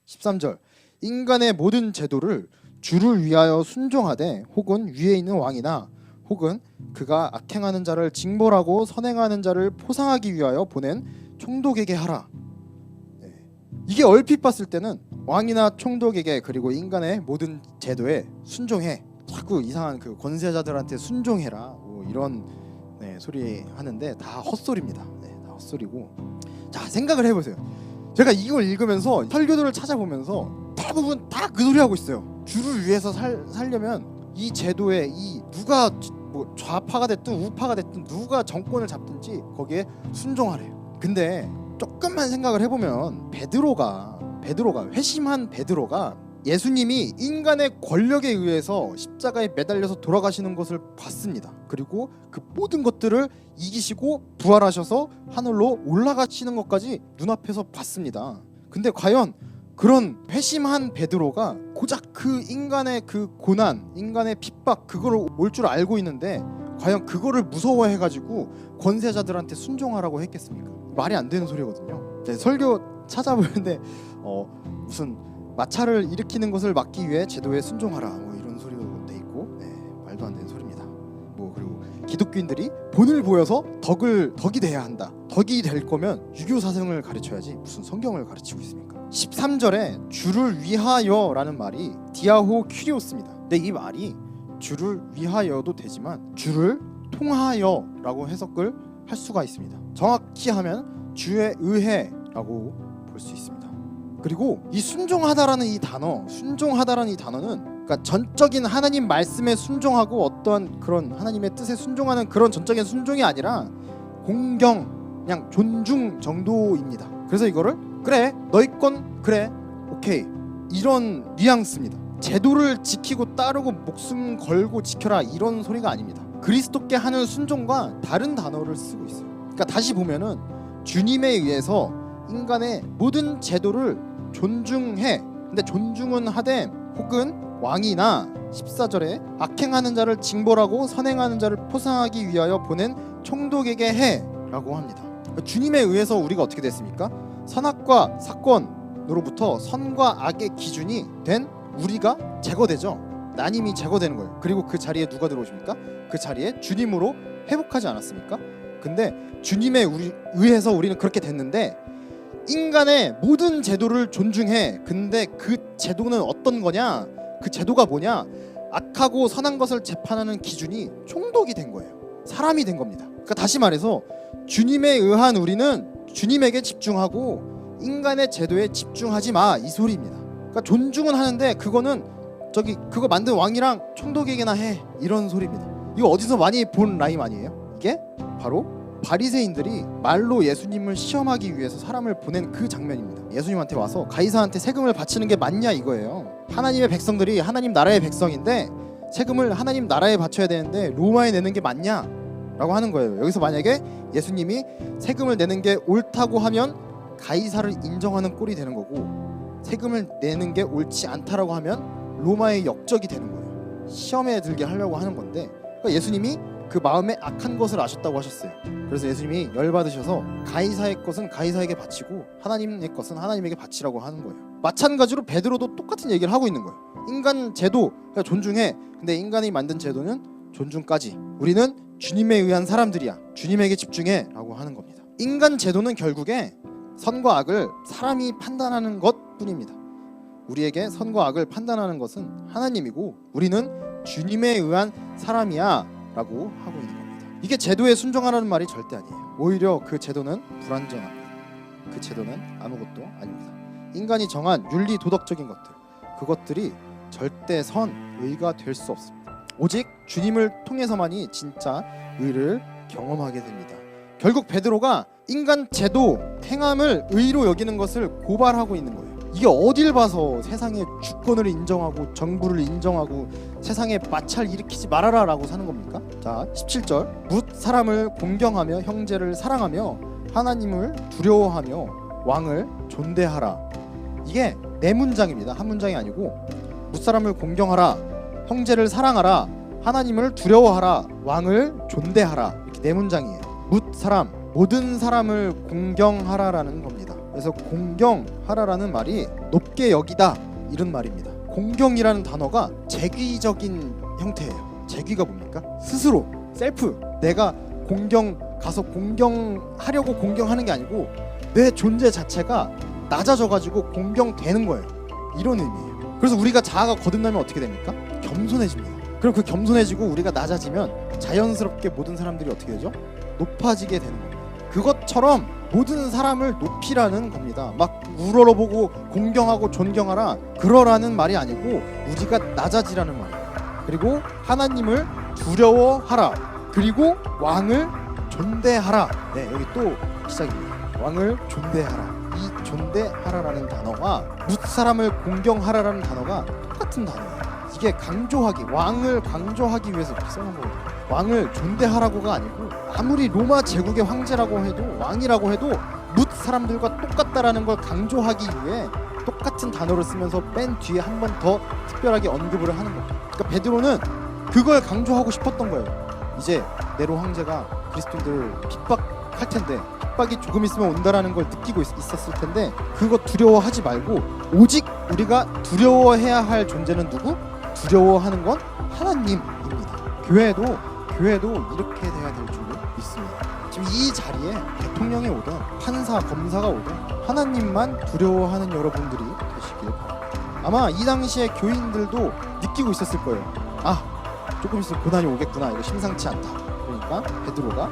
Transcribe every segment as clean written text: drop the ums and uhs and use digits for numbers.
13절 인간의 모든 제도를 주를 위하여 순종하되 혹은 위에 있는 왕이나 혹은 그가 악행하는 자를 징벌하고 선행하는 자를 포상하기 위하여 보낸 총독에게 하라. 이게 얼핏 봤을 때는 왕이나 총독에게 그리고 인간의 모든 제도에 순종해. 자꾸 이상한 그 권세자들한테 순종해라. 뭐 이런 소리 하는데 다 헛소리입니다. 다 헛소리고. 자, 생각을 해보세요. 제가 이걸 읽으면서 설교들을 찾아보면서 대부분 다 그 소리 하고 있어요. 주를 위해서 살려면 이 제도에 이 누가 뭐 좌파가 됐든 우파가 됐든 누가 정권을 잡든지 거기에 순종하래요. 근데 조금만 생각을 해보면 베드로가 회심한 베드로가 예수님이 인간의 권력에 의해서 십자가에 매달려서 돌아가시는 것을 봤습니다. 그리고 그 모든 것들을 이기시고 부활하셔서 하늘로 올라가시는 것까지 눈앞에서 봤습니다. 근데 과연 그런 회심한 베드로가 고작 그 인간의 그 고난, 인간의 핍박 그거를 올 줄 알고 있는데 과연 그거를 무서워해가지고 권세자들한테 순종하라고 했겠습니까? 말이 안 되는 소리거든요. 설교 찾아보는데 무슨 마찰을 일으키는 것을 막기 위해 제도에 순종하라 뭐 이런 소리도 돼 있고 말도 안 되는 소리입니다. 뭐 그리고 기독교인들이 본을 보여서 덕이 돼야 한다. 덕이 될 거면 유교 사상을 가르쳐야지 무슨 성경을 가르치고 있습니까? 13절에 주를 위하여라는 말이 디아호 큐리오스입니다. 근데 이 말이 주를 위하여도 되지만 주를 통하여라고 해석을 할 수가 있습니다. 정확히 하면 주의 의해라고 볼 수 있습니다. 그리고 이 순종하다라는 이 단어는 그러니까 전적인 하나님 말씀에 순종하고 어떠한 그런 하나님의 뜻에 순종하는 그런 전적인 순종이 아니라 공경, 그냥 존중 정도입니다. 그래서 이거를 그래 너희 건 그래 오케이 이런 뉘앙스입니다. 제도를 지키고 따르고 목숨 걸고 지켜라 이런 소리가 아닙니다. 그리스도께 하는 순종과 다른 단어를 쓰고 있어요. 그러니까 다시 보면은 주님에 의해서 인간의 모든 제도를 존중해. 근데 존중은 하되 혹은 왕이나 14절에 악행하는 자를 징벌하고 선행하는 자를 포상하기 위하여 보낸 총독에게 해 라고 합니다. 주님에 의해서 우리가 어떻게 됐습니까? 선악과 사건으로부터 선과 악의 기준이 된 우리가 제거되죠. 나님이 제거되는 거예요. 그리고 그 자리에 누가 들어오십니까? 그 자리에 주님으로 회복하지 않았습니까? 근데 주님에 의해서 우리는 그렇게 됐는데 인간의 모든 제도를 존중해. 근데 그 제도는 어떤 거냐? 그 제도가 뭐냐? 악하고 선한 것을 재판하는 기준이 총독이 된 거예요. 사람이 된 겁니다. 그러니까 다시 말해서 주님에 의한 우리는 주님에게 집중하고 인간의 제도에 집중하지 마 이 소리입니다. 그러니까 존중은 하는데 그거는 그거 만든 왕이랑 총독에게나 해 이런 소리입니다. 이거 어디서 많이 본 라임 아니에요? 이게 바로 바리새인들이 말로 예수님을 시험하기 위해서 사람을 보낸 그 장면입니다. 예수님한테 와서 가이사한테 세금을 바치는 게 맞냐 이거예요. 하나님의 백성들이 하나님 나라의 백성인데 세금을 하나님 나라에 바쳐야 되는데 로마에 내는 게 맞냐? 라고 하는 거예요. 여기서 만약에 예수님이 세금을 내는 게 옳다고 하면 가이사를 인정하는 꼴이 되는 거고 세금을 내는 게 옳지 않다라고 하면 로마의 역적이 되는 거예요. 시험에 들게 하려고 하는 건데 그러니까 예수님이 그 마음에 악한 것을 아셨다고 하셨어요. 그래서 예수님이 열받으셔서 가이사의 것은 가이사에게 바치고 하나님의 것은 하나님에게 바치라고 하는 거예요. 마찬가지로 베드로도 똑같은 얘기를 하고 있는 거예요. 인간 제도 존중해. 근데 인간이 만든 제도는 존중까지. 우리는 주님에 의한 사람들이야. 주님에게 집중해 라고 하는 겁니다. 인간 제도는 결국에 선과 악을 사람이 판단하는 것뿐입니다. 우리에게 선과 악을 판단하는 것은 하나님이고 우리는 주님에 의한 사람이야 라고 하고 있는 겁니다. 이게 제도에 순종하라는 말이 절대 아니에요. 오히려 그 제도는 불완전합니다. 그 제도는 아무것도 아닙니다. 인간이 정한 윤리 도덕적인 것들 그것들이 절대 의가 될 수 없습니다. 오직 주님을 통해서만이 진짜 의를 경험하게 됩니다. 결국 베드로가 인간 제도 행함을 의로 여기는 것을 고발하고 있는 거예요. 이게 어딜 봐서 세상의 주권을 인정하고 정부를 인정하고 세상에 마찰 일으키지 말아라 라고 사는 겁니까? 자 17절 뭇 사람을 공경하며 형제를 사랑하며 하나님을 두려워하며 왕을 존대하라. 이게 네 문장입니다. 한 문장이 아니고 뭇 사람을 공경하라, 형제를 사랑하라, 하나님을 두려워하라, 왕을 존대하라 이렇게 네 문장이에요. 뭇 사람 모든 사람을 공경하라라는 겁니다. 그래서 공경하라라는 말이 높게 여기다 이런 말입니다. 공경이라는 단어가 재귀적인 형태예요. 재귀가 뭡니까? 스스로 셀프, 내가 가서 공경하려고 공경하는 게 아니고 내 존재 자체가 낮아져가지고 공경되는 거예요. 이런 의미예요. 그래서 우리가 자아가 거듭나면 어떻게 됩니까? 겸손해집니다. 그럼 그 겸손해지고 우리가 낮아지면 자연스럽게 모든 사람들이 어떻게 되죠? 높아지게 되는 겁니다. 그것처럼 모든 사람을 높이라는 겁니다. 막 우러러보고 공경하고 존경하라 그러라는 말이 아니고 우리가 낮아지라는 말이에요. 그리고 하나님을 두려워하라. 그리고 왕을 존대하라. 네, 여기 또 시작입니다. 왕을 존대하라. 이 존대하라라는 단어가 뭇사람을 공경하라라는 단어가 똑같은 단어예요. 이게 강조하기, 왕을 강조하기 위해서 이렇게 써놓은 거거든요. 왕을 존대하라고가 아니고 아무리 로마 제국의 황제라고 해도 왕이라고 해도 뭇사람들과 똑같다라는 걸 강조하기 위해 똑같은 단어를 쓰면서 맨 뒤에 한 번 더 특별하게 언급을 하는 거예요. 그러니까 베드로는 그걸 강조하고 싶었던 거예요. 이제 네로 황제가 그리스도인들을 핍박할 텐데 핍박이 조금 있으면 온다라는 걸 느끼고 있었을 텐데 그거 두려워하지 말고 오직 우리가 두려워해야 할 존재는 누구? 두려워하는 건 하나님입니다. 교회도 이렇게 돼야 될 줄 믿습니다. 지금 이 자리에 대통령이 오든 판사, 검사가 오든 하나님만 두려워하는 여러분들이 되시길 바랍니다. 아마 이 당시에 교인들도 느끼고 있었을 거예요. 아, 조금 있으면 고난이 오겠구나. 이거 심상치 않다. 그러니까 베드로가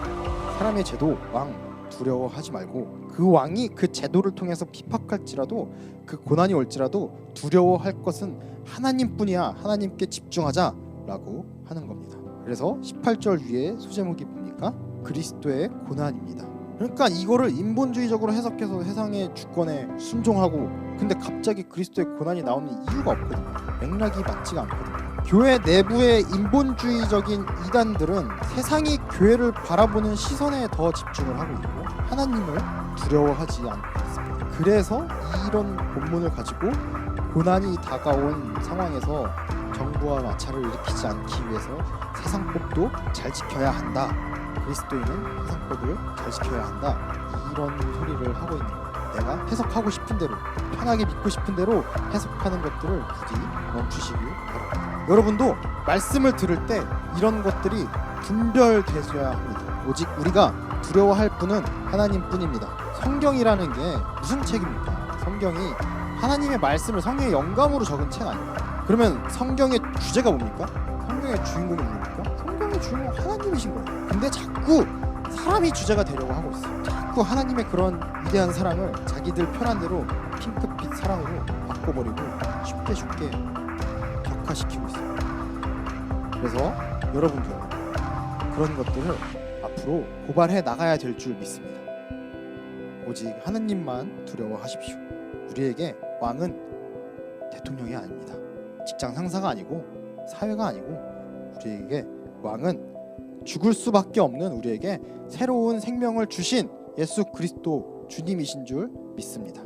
사람의 제도, 왕 두려워하지 말고 그 왕이 그 제도를 통해서 핍박할지라도 그 고난이 올지라도 두려워할 것은 하나님뿐이야. 하나님께 집중하자라고 하는 겁니다. 그래서 18절 위에 소제목이 뭡니까? 그리스도의 고난입니다. 그러니까 이거를 인본주의적으로 해석해서 세상의 주권에 순종하고 근데 갑자기 그리스도의 고난이 나오는 이유가 없거든요. 맥락이 맞지가 않거든요. 교회 내부의 인본주의적인 이단들은 세상이 교회를 바라보는 시선에 더 집중을 하고 있고 하나님을 두려워하지 않고 있습니다. 그래서 이런 본문을 가지고 고난이 다가온 상황에서 정부와 마찰을 일으키지 않기 위해서 세상법도 잘 지켜야 한다. 그리스도인은 세상법을 잘 지켜야 한다. 이런 소리를 하고 있는 거예요. 내가 해석하고 싶은 대로 편하게 믿고 싶은 대로 해석하는 것들을 굳이 멈추시길 바랍니다. 여러분도 말씀을 들을 때 이런 것들이 분별되셔야 합니다. 오직 우리가 두려워할 분은 하나님뿐입니다. 성경이라는 게 무슨 책입니까? 성경이 하나님의 말씀을 성경의 영감으로 적은 책 아닙니까? 그러면 성경의 주제가 뭡니까? 성경의 주인공이 누굽니까? 성경의 주인공은 하나님이신 거예요. 근데 자꾸 사람이 주제가 되려고 하고 있어요. 자꾸 하나님의 그런 위대한 사랑을 자기들 편한 대로 핑크빛 사랑으로 바꿔버리고 쉽게 격화시키고 있어요. 그래서 여러분도 그런 것들을 앞으로 고발해 나가야 될 줄 믿습니다. 오직 하나님만 두려워하십시오. 우리에게 왕은 대통령이 아닙니다. 직장 상사가 아니고 사회가 아니고 우리에게 왕은 죽을 수밖에 없는 우리에게 새로운 생명을 주신 예수 그리스도 주님이신 줄 믿습니다.